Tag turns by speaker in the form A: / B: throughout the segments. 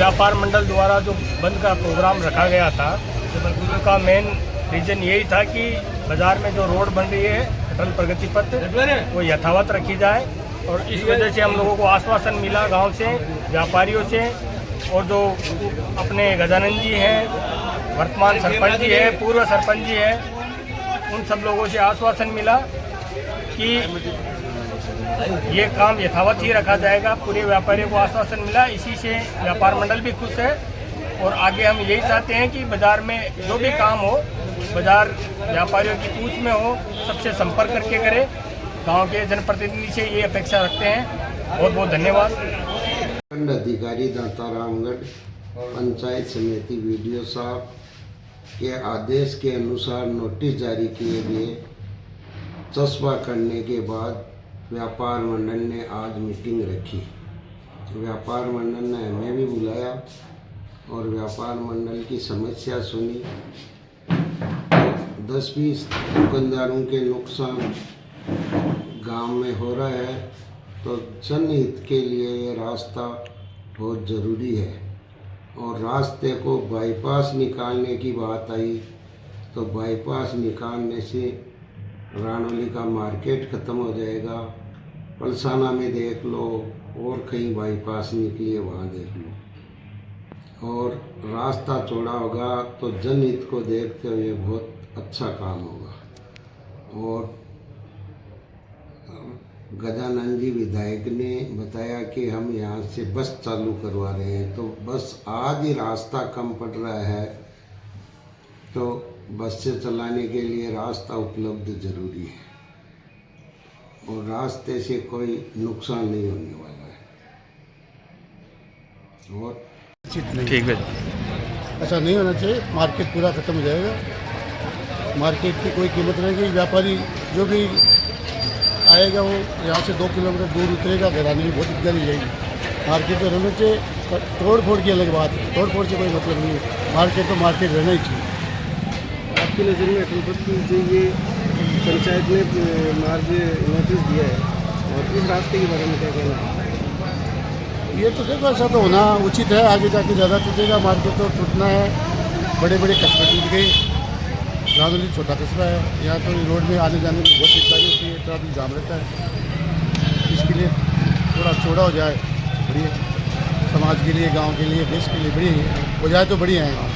A: व्यापार मंडल द्वारा जो बंद का प्रोग्राम रखा गया था, उसका मेन रीज़न यही था कि बाज़ार में जो रोड बन रही है अटल प्रगति पथ, वो यथावत रखी जाए। और इस वजह से हम लोगों को आश्वासन मिला गांव से, व्यापारियों से, और जो अपने गजानंद जी हैं, वर्तमान सरपंच जी है, पूर्व सरपंच जी है, उन सब लोगों से आश्वासन मिला कि ये काम यथावत ही रखा जाएगा। पूरे व्यापारियों को आश्वासन मिला, इसी से व्यापार मंडल भी खुश है। और आगे हम यही चाहते हैं कि बाज़ार में जो भी काम हो, बाज़ार व्यापारियों की पूछ में हो, सबसे संपर्क करके करें। गांव के जनप्रतिनिधि से ये अपेक्षा रखते हैं। बहुत बहुत धन्यवाद।
B: खंड अधिकारी दातारामगढ़ पंचायत समिति वीडियो साहब के आदेश के अनुसार नोटिस जारी किए गए। चस्पा करने के बाद व्यापार मंडल ने आज मीटिंग रखी। व्यापार मंडल ने हमें भी बुलाया और व्यापार मंडल की समस्या सुनी। 10-20 दुकानदारों के नुकसान गांव में हो रहा है, तो जनहित के लिए ये रास्ता बहुत ज़रूरी है। और रास्ते को बाईपास निकालने की बात आई, तो बाईपास निकालने से रानौली का मार्केट ख़त्म हो जाएगा। पलसाना में देख लो, और कहीं बाईपास निकली है वहाँ देख लो। और रास्ता चौड़ा होगा तो जनहित को देखते हुए बहुत अच्छा काम होगा। और गजानंद जी विधायक ने बताया कि हम यहाँ से बस चालू करवा रहे हैं, तो बस आज ही रास्ता कम पड़ रहा है, तो बस से चलाने के लिए रास्ता उपलब्ध ज़रूरी है। और रास्ते से कोई नुकसान नहीं होने वाला है। और
C: ठीक है,
D: ऐसा नहीं होना चाहिए। मार्केट पूरा ख़त्म हो जाएगा, मार्केट की कोई कीमत नहीं रहेगी। व्यापारी जो भी आएगा वो यहाँ से 2 किलोमीटर दूर उतरेगा, घर आने में बहुत दिक्कत हो जाएगी। मार्केट तो रहना चाहिए, तोड़ फोड़ की अलग बात है, तोड़ फोड़ से कोई मतलब नहीं है। मार्केट तो मार्केट रहना ही चाहिए।
E: आपकी नज़र में अटल पथ जो ये पंचायत ने मार्ग नोटिस दिया है, और इस रास्ते के बारे में क्या कहना है?
D: ये तो देखो ऐसा तो होना उचित है, आगे जाके ज़्यादा टूटेगा। मार्केट तो टूटना है, बड़े बड़े कस्बे टूट गए। रानौली छोटा कस्बा है, यहाँ तो रोड में आने जाने में बहुत दिक्कत होती है, ट्रैफिक जाम रहता है। इसके लिए थोड़ा चौड़ा हो जाए, बढ़िया समाज के लिए, गांव के लिए, देश के लिए बढ़िया हो जाए तो बढ़िया है।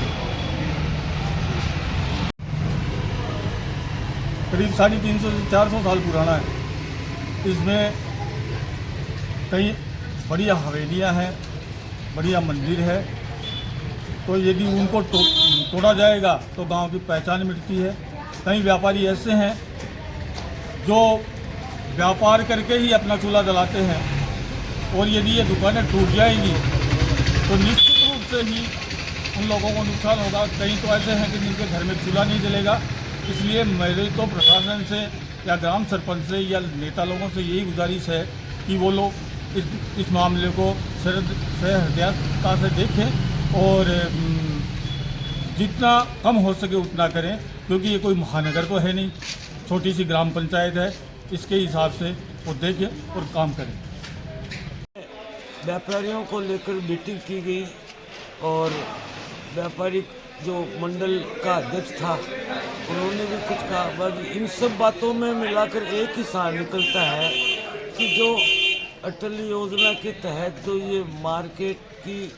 A: करीब 350 से 400 साल पुराना है। इसमें कई बढ़िया हवेलियाँ हैं, बढ़िया मंदिर है। तो यदि उनको तोड़ा जाएगा तो गांव की पहचान मिटती है। कई व्यापारी ऐसे हैं जो व्यापार करके ही अपना चूल्हा जलाते हैं, और यदि ये दुकानें टूट जाएंगी तो निश्चित रूप से ही उन लोगों को नुकसान होगा। कई तो ऐसे हैं कि जिनके घर में चूल्हा नहीं जलेगा। इसलिए मेरी तो प्रशासन से या ग्राम सरपंच से या नेता लोगों से यही गुजारिश है कि वो लोग इस मामले को सहृदयता से देखें और जितना कम हो सके उतना करें, क्योंकि ये कोई महानगर तो है नहीं, छोटी सी ग्राम पंचायत है। इसके हिसाब से वो देखें और काम करें।
F: व्यापारियों को लेकर मीटिंग की गई, और व्यापारी जो मंडल का अध्यक्ष था उन्होंने भी कुछ कहा। बस इन सब बातों में मिलाकर एक ही सार निकलता है कि जो अटल योजना के तहत जो ये मार्केट की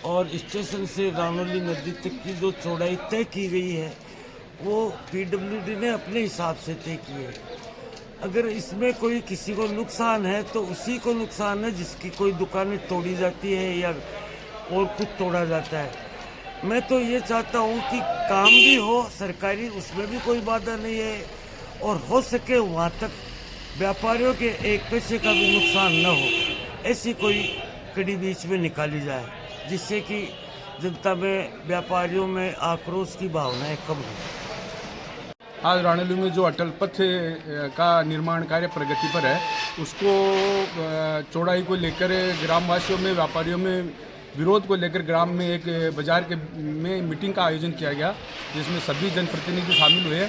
F: और स्टेशन से रानौली नदी तक की जो चौड़ाई तय की गई है, वो पीडब्ल्यूडी ने अपने हिसाब से तय की है। अगर इसमें कोई किसी को नुकसान है तो उसी को नुकसान है जिसकी कोई दुकानें तोड़ी जाती है या और कुछ तोड़ा जाता है। मैं तो ये चाहता हूँ कि काम भी हो सरकारी, उसमें भी कोई बाधा नहीं है, और हो सके वहाँ तक व्यापारियों के एक पैसे का भी नुकसान न हो, ऐसी कोई कड़ी बीच में निकाली जाए, जिससे कि जनता में, व्यापारियों में आक्रोश की भावनाएं कम हो।
C: आज रानौली में जो अटल पथ का निर्माण कार्य प्रगति पर है, उसको चौड़ाई को लेकर ग्रामवासियों में, व्यापारियों में विरोध को लेकर ग्राम में एक बाजार के में मीटिंग का आयोजन किया गया, जिसमें सभी जनप्रतिनिधि शामिल हुए।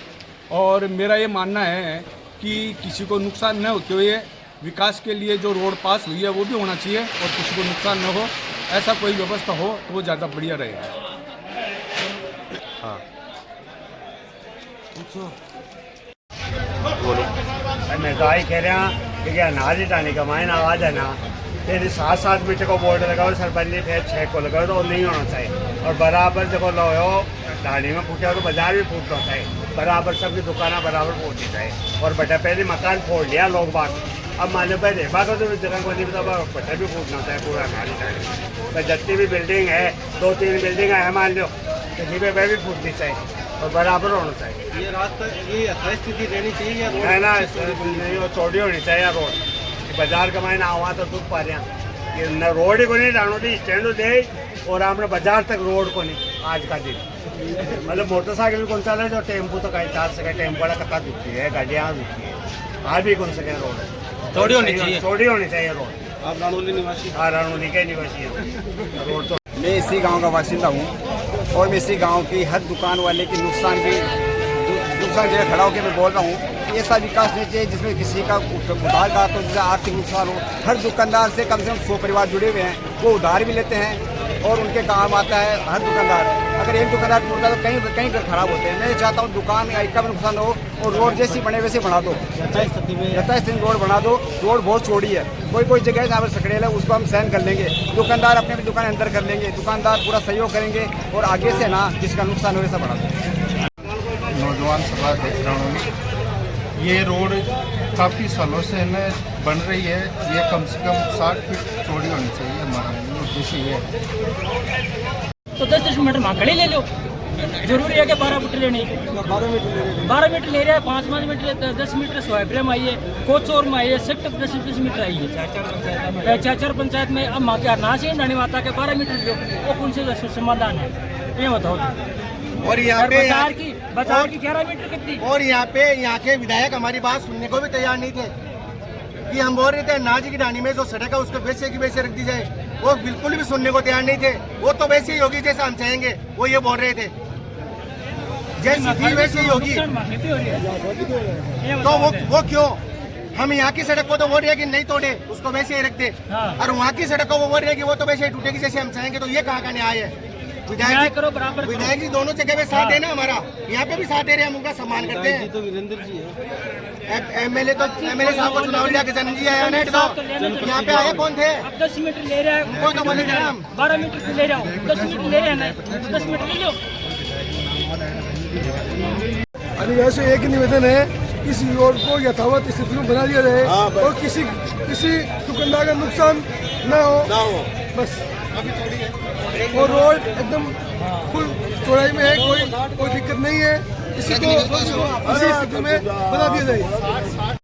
C: और मेरा ये मानना है कि किसी को नुकसान न होते हुए विकास के लिए जो रोड पास हुई है वो भी होना चाहिए, और किसी को नुकसान न हो ऐसा कोई व्यवस्था हो तो वो ज़्यादा बढ़िया रहेगा। हाँ
G: मैं तो आई कह रहा कि अनाज हटाने का मायना आवाज है ना, फिर 7-7 मीटर को बोर्ड लगाओ सरपंच ने, फिर 6 को लगाओ तो नहीं होना चाहिए। और बराबर जब लो ढाणी में फूटे तो बाजार भी फूटना चाहिए, बराबर सबकी दुकानें बराबर फूटनी चाहिए। और बटा पहले मकान फोड़ लिया लोग बात, अब मान लो पहले बात तो जगह को नहीं पता, बटा भी फूटना चाहिए पूरा अनाज हटाने। तो जितनी भी बिल्डिंग है 2-3 बिल्डिंग है मान लो, कहीं पे भी फूटनी चाहिए और बराबर होना चाहिए।
E: ये रास्ता ये स्थिति रहनी चाहिए या रोड
G: है ना, नहीं चौड़ी होनी चाहिए रोड। बाजार का मायना आवा तो दुख पा रहे कि न रोड ही को नहीं डालो थी स्टैंड दे और आपने बाजार तक रोड को नहीं आज का दिन। मतलब मोटरसाइकिल कौन सा है जो टेम्पो तो कहीं 4 सके टेम्पो वाला कत्ता दुखती है, गाड़ियाँ दुखती है, आज भी कौन सके रोड चौड़ी होनी चाहिए, चौड़ी होनी चाहिए रोड।
E: आप रानौली निवासी?
G: हाँ रानौली के निवासी है। रोड
H: मैं इसी गांव का बाशिंदा हूँ और मैं इसी गांव की हर दुकान वाले की नुकसान जगह खड़ा होकर मैं बोल रहा हूँ कि ऐसा विकास नहीं चाहिए जिसमें किसी का उधार का तो जिसका आर्थिक नुकसान हो। हर दुकानदार से कम 100 परिवार जुड़े हुए हैं, वो उधार भी लेते हैं और उनके काम आता है हर दुकानदार। अगर एक दुकानदार टूटता है तो कहीं घर खराब होते हैं। मैं चाहता हूँ दुकान का भी नुकसान हो और रोड जैसी बने वैसे बना दो, यथास्थिति रोड बना दो। रोड बहुत चौड़ी है, कोई जगह जहाँ पर सकड़ेल है उसको हम सहन कर लेंगे, दुकानदार अपने भी दुकान अंदर कर लेंगे, दुकानदार पूरा सहयोग करेंगे और आगे से ना जिसका नुकसान हो वैसा बना दो।
D: नौजवान सभा अध्यक्ष रानौली, ये रोड काफ़ी सालों से न बन रही है, ये कम से कम 60 फीट चौड़ी होनी चाहिए। हमारा उद्देश्य ये है।
I: तो 10 मीटर वहाँ खड़े ले लो, जरूरी है कि 12 मीटर लेनी, 12 मीटर ले रहे हैं, 5 मीटर 10 मीटर स्वाइब्रेम आई है, कोचौर में आई है, सेक्टर 10 मीटर आई है, 4 पंचायत में। अब माँ के ना से नानी माता के 12 मीटर दो, वो कौन से समाधान है ये बताओ।
E: और यहाँ पे
I: बाजार की 11 मीटर कितनी।
E: और यहाँ के विधायक हमारी बात सुनने को भी तैयार नहीं थे कि हम बोल रहे थे अनाज की ढाणी में जो सड़क है उसको वैसे की वैसे रख दी जाए, वो बिल्कुल भी सुनने को तैयार नहीं थे। वो तो वैसे ही होगी जैसा हम चाहेंगे, वो ये बोल रहे थे जैसी थी वैसे ही होगी। तो वो क्यों, हम यहाँ की सड़क को तो बोल रहे हैं कि नहीं तोड़े, उसको वैसे ही रख दे, और वहाँ की सड़क को वो बोल रहे हैं कि वो तो वैसे ही टूटेगी जैसे हम चाहेंगे। तो ये कहाँ का न्याय है? विधायक जी दोनों जगह पे साथ देना, हमारा यहाँ पे भी साथ दे रहे हैं, हम उनका सम्मान करते हैं। तो वीरेंद्र जी है, एमएलए साहब को चुनाव लिया के जन जी आया नेट तो यहाँ पे आए कौन थे?
I: अब 10 मीटर ले रहे हैं,
E: उनको तो बोले थे हम
I: 12 मीटर ले रहा हूँ, 10 मीटर ले रहे हैं, 10 मीटर ले लो।
J: अरे वैसे एक निवेदन है, इस रोड को यथावत स्थिति में बना दिया जाए और किसी दुकानदार का नुकसान न हो बस। और रोड एकदम फुल चौड़ाई में है, कोई दिक्कत नहीं है, इसी को इसी स्थिति में बना दिया जाए।